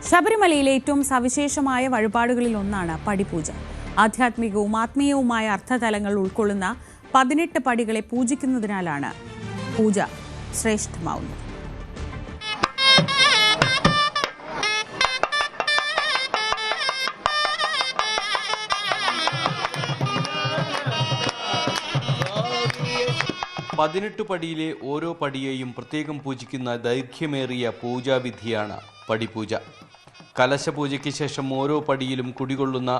ശബരിമലയിലെ ഏറ്റവും സവിശേഷമായ വഴിപാടുകളിലൊന്നാണ് പടിപൂജ. ആധ്യാത്മികവും ആത്മീയവുമായ അർത്ഥതലങ്ങൾ ഉൾക്കൊള്ളുന്ന 18 പടികളെ പൂജിക്കുന്നതിനാലാണ് പൂജ ശ്രേഷ്ഠമാവുന്നത്. പതിനെട്ട് പടിയിലെ ഓരോ പടിയെയും പ്രത്യേകം പൂജിക്കുന്ന ദൈർഘ്യമേറിയ പൂജാവിധിയാണ് പടിപൂജ. കലശപൂജയ്ക്ക് ശേഷം ഓരോ പടിയിലും കുടികൊള്ളുന്ന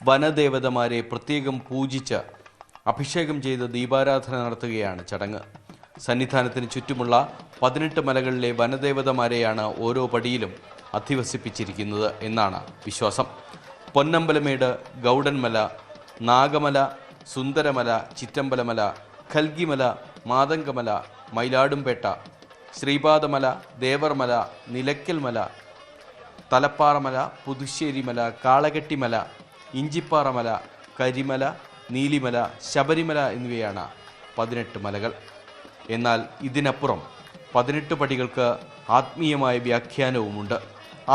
വനദേവതമാരെ പ്രത്യേകം പൂജിച്ച് അഭിഷേകം ചെയ്ത് ദീപാരാധന നടത്തുകയാണ് ചടങ്ങ്. സന്നിധാനത്തിന് ചുറ്റുമുള്ള 18 മലകളിലെ വനദേവതമാരെയാണ് ഓരോ പടിയിലും അധിവസിപ്പിച്ചിരിക്കുന്നത് എന്നാണ് വിശ്വാസം. പൊന്നമ്പലമേട്, ഗൗഡൻമല, നാഗമല, സുന്ദരമല, ചിറ്റമ്പലമല, ഖൽഗിമല, മാതങ്കമല, മയിലാടുംപേട്ട, ശ്രീപാദമല, ദേവർമല, നിലയ്ക്കൽമല, തലപ്പാറമല, പുതുശ്ശേരിമല, കാളകെട്ടിമല, ഇഞ്ചിപ്പാറമല, കരിമല, നീലിമല, ശബരിമല എന്നിവയാണ് 18 മലകൾ. എന്നാൽ ഇതിനപ്പുറം 18 പടികൾക്ക് ആത്മീയമായ വ്യാഖ്യാനവുമുണ്ട്.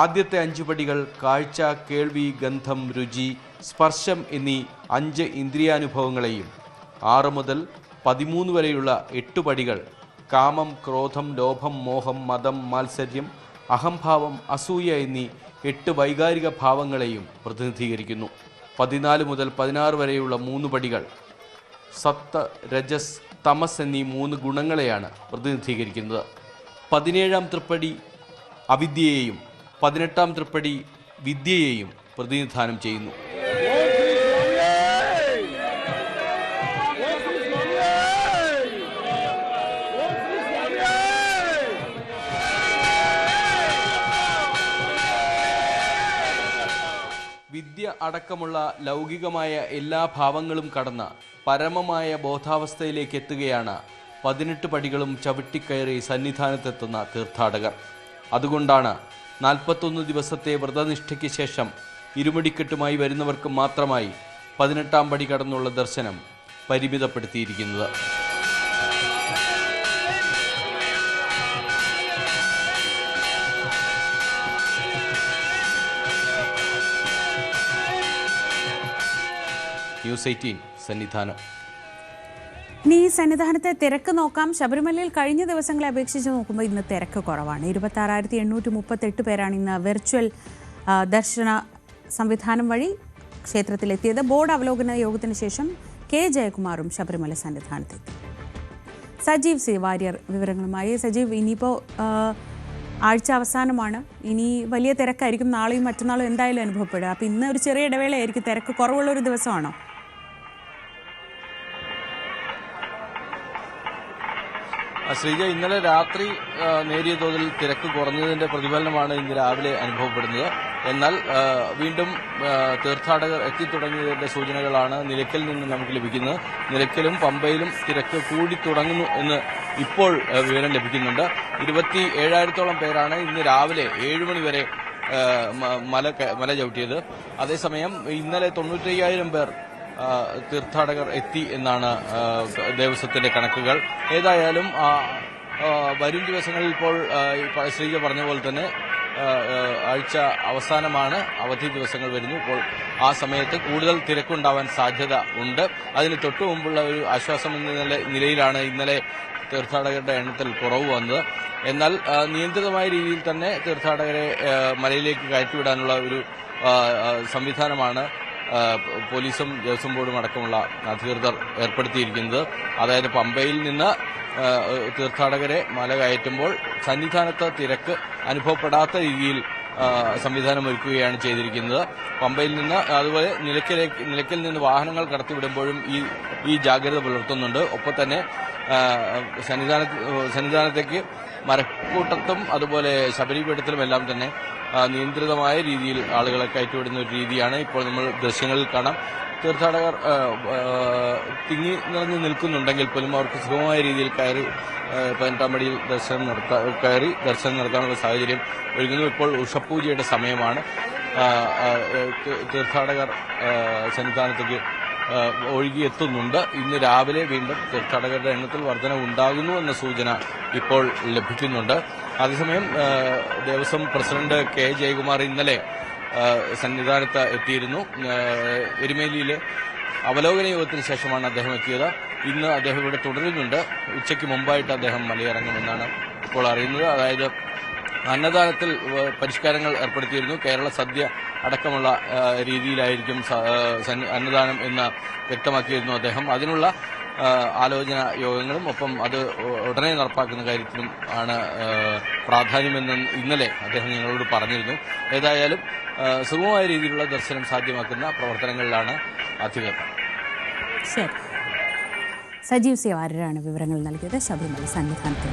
ആദ്യത്തെ 5 പടികൾ കാഴ്ച, കേൾവി, ഗന്ധം, രുചി, സ്പർശം എന്നീ 5 ഇന്ദ്രിയാനുഭവങ്ങളെയും 6 മുതൽ 13 വരെയുള്ള 8 പടികൾ കാമം, ക്രോധം, ലോഭം, മോഹം, മതം, മാത്സര്യം, അഹംഭാവം, അസൂയ എന്നീ 8 വൈകാരിക ഭാവങ്ങളെയും പ്രതിനിധീകരിക്കുന്നു. 14 മുതൽ 16 വരെയുള്ള 3 പടികൾ സത്ത്, രജസ്, തമസ് എന്നീ 3 ഗുണങ്ങളെയാണ് പ്രതിനിധീകരിക്കുന്നത്. 17-ാം തൃപ്പടി അവിദ്യയെയും 18-ാം തൃപ്പടി വിദ്യയെയും പ്രതിനിധാനം ചെയ്യുന്നു. വിദ്യ അടക്കമുള്ള ലൗകികമായ എല്ലാ ഭാവങ്ങളും കടന്ന് പരമമായ ബോധാവസ്ഥയിലേക്ക് എത്തുകയാണ് 18 പടികളും ചവിട്ടിക്കയറി സന്നിധാനത്തെത്തുന്ന തീർത്ഥാടകർ. അതുകൊണ്ടാണ് 41 ദിവസത്തെ വ്രതനിഷ്ഠയ്ക്ക് ശേഷം ഇരുമുടിക്കെട്ടുമായി വരുന്നവർക്ക് മാത്രമായി 18-ാം പടി കടന്നുള്ള ദർശനം പരിമിതപ്പെടുത്തിയിരിക്കുന്നത്. ന്യൂസ് 18 സന്നിധാനം. ഇനി സന്നിധാനത്തെ തിരക്ക് നോക്കാം. ശബരിമലയിൽ കഴിഞ്ഞ ദിവസങ്ങളെ അപേക്ഷിച്ച് നോക്കുമ്പോൾ ഇന്ന് തിരക്ക് കുറവാണ്. 26,838 പേരാണ് ഇന്ന് വെർച്വൽ ദർശന സംവിധാനം വഴി ക്ഷേത്രത്തിലെത്തിയത്. ബോർഡ് അവലോകന യോഗത്തിന് ശേഷം കെ ജയകുമാറും ശബരിമല സന്നിധാനത്തെത്തി. സജീവ് സി വാര്യർ വിവരങ്ങളുമായി. സജീവ്, ഇനിയിപ്പോൾ ആഴ്ച അവസാനമാണ്. ഇനി വലിയ തിരക്കായിരിക്കും. നാളെയും മറ്റന്നാളും എന്തായാലും അനുഭവപ്പെടുക. അപ്പോൾ ഇന്ന് ഒരു ചെറിയ ഇടവേളയായിരിക്കും. തിരക്ക് കുറവുള്ളൊരു ദിവസമാണോ? ശ്രീജ, ഇന്നലെ രാത്രി നേരിയ തോതിൽ തിരക്ക് കുറഞ്ഞതിന്റെ പ്രതിഫലനമാണ് ഇന്ന് രാവിലെ അനുഭവപ്പെടുന്നത്. എന്നാൽ വീണ്ടും തീർത്ഥാടകർ എത്തിത്തുടങ്ങിയതിന്റെ സൂചനകളാണ് നിലയ്ക്കൽ നിന്ന് നമുക്ക് ലഭിക്കുന്നത്. നിലയ്ക്കലും പമ്പയിലും തിരക്ക് കൂടി തുടങ്ങുന്നു എന്ന് ഇപ്പോൾ വിവരം ലഭിക്കുന്നുണ്ട്. 27,000-ഓളം പേരാണ് ഇന്ന് രാവിലെ 7 മണി വരെ മല ചവിട്ടിയത്. അതേസമയം ഇന്നലെ 95,000 പേർ തീർത്ഥാടകർ എത്തി എന്നാണ് ദേവസ്വത്തിന്റെ കണക്കുകൾ. ഏതായാലും വരും ദിവസങ്ങളിൽ ഇപ്പോൾ ശ്രീജ പറഞ്ഞ പോലെ തന്നെ ആഴ്ച അവസാനമാണ്, അവധി ദിവസങ്ങൾ വരുന്നു. ഇപ്പോൾ ആ സമയത്ത് കൂടുതൽ തിരക്കുണ്ടാവാൻ സാധ്യത ഉണ്ട്. അതിന് തൊട്ടു മുമ്പുള്ള ഒരു ആശ്വാസം എന്ന നിലയിലാണ് ഇന്നലെ തീർത്ഥാടകരുടെ എണ്ണത്തിൽ കുറവ് വന്നത്. എന്നാൽ നിയന്ത്രിതമായ രീതിയിൽ തന്നെ തീർത്ഥാടകരെ മലയിലേക്ക് കയറ്റിവിടാനുള്ള ഒരു സംവിധാനമാണ് പോലീസും ദേവസ്വം ബോർഡും അടക്കമുള്ള അധികൃതർ ഏർപ്പെടുത്തിയിരിക്കുന്നത്. അതായത് പമ്പയിൽ നിന്ന് തീർത്ഥാടകരെ മല കയറ്റുമ്പോൾ സന്നിധാനത്ത് തിരക്ക് അനുഭവപ്പെടാത്ത രീതിയിൽ സംവിധാനം ഒരുക്കുകയാണ് ചെയ്തിരിക്കുന്നത്. പമ്പയിൽ നിന്ന് അതുപോലെ നിലയ്ക്കൽ നിന്ന് വാഹനങ്ങൾ കടത്തിവിടുമ്പോഴും ഈ ജാഗ്രത പുലർത്തുന്നുണ്ട്. ഒപ്പം തന്നെ സന്നിധാനത്തേക്ക് മരക്കൂട്ടത്തും അതുപോലെ ശബരിപീഠത്തിലുമെല്ലാം തന്നെ നിയന്ത്രിതമായ രീതിയിൽ ആളുകളെ കയറ്റിവിടുന്ന ഒരു രീതിയാണ് ഇപ്പോൾ നമ്മൾ ദൃശ്യങ്ങളിൽ കാണാം. തീർത്ഥാടകർ തിങ്ങി നിറഞ്ഞു നിൽക്കുന്നുണ്ടെങ്കിൽ പോലും അവർക്ക് സുഗമമായ രീതിയിൽ കയറി 18-ാം പടിയിൽ ദർശനം നടത്താനുള്ള സാഹചര്യം ഒരുങ്ങുന്നു. ഇപ്പോൾ ഉഷപൂജയുടെ സമയമാണ്. തീർത്ഥാടകർ സന്നിധാനത്തേക്ക് ഒഴുകിയെത്തുന്നുണ്ട്. ഇന്ന് രാവിലെ വീണ്ടും തീർത്ഥാടകരുടെ എണ്ണത്തിൽ വർധനവുണ്ടാകുന്നു എന്ന സൂചന ഇപ്പോൾ ലഭിക്കുന്നുണ്ട്. അതേസമയം ദേവസ്വം പ്രസിഡന്റ് കെ ജയകുമാർ ഇന്നലെ സന്നിധാനത്ത് എത്തിയിരുന്നു. എരുമേലിയിലെ അവലോകന യോഗത്തിന് ശേഷമാണ് അദ്ദേഹം എത്തിയത്. ഇന്ന് അദ്ദേഹം ഇവിടെ തുടരുന്നുണ്ട്. ഉച്ചയ്ക്ക് മുമ്പായിട്ട് അദ്ദേഹം മലയിറങ്ങുമെന്നാണ് ഇപ്പോൾ അറിയുന്നത്. അതായത് അന്നദാനത്തിൽ പരിഷ്കാരങ്ങൾ ഏർപ്പെടുത്തിയിരുന്നു. കേരള സദ്യ അടക്കമുള്ള രീതിയിലായിരിക്കും അന്നദാനം എന്ന് വ്യക്തമാക്കിയിരുന്നു അദ്ദേഹം. അതിനുള്ള ആലോചന യോഗങ്ങളും ഒപ്പം അത് ഉടനെ നടപ്പാക്കുന്ന കാര്യത്തിലും ആണ് പ്രാധാന്യമെന്ന് ഇന്നലെ അദ്ദേഹം ഞങ്ങളോട് പറഞ്ഞിരുന്നു. ഏതായാലും സുഗമമായ രീതിയിലുള്ള ദർശനം സാധ്യമാക്കുന്ന പ്രവർത്തനങ്ങളിലാണ് അധികൃതർ. ശരി, സജീവ് സി വാര്യരാണ് വിവരങ്ങൾ നൽകിയത് ശബരിമല സന്നിധാനത്തിൽ.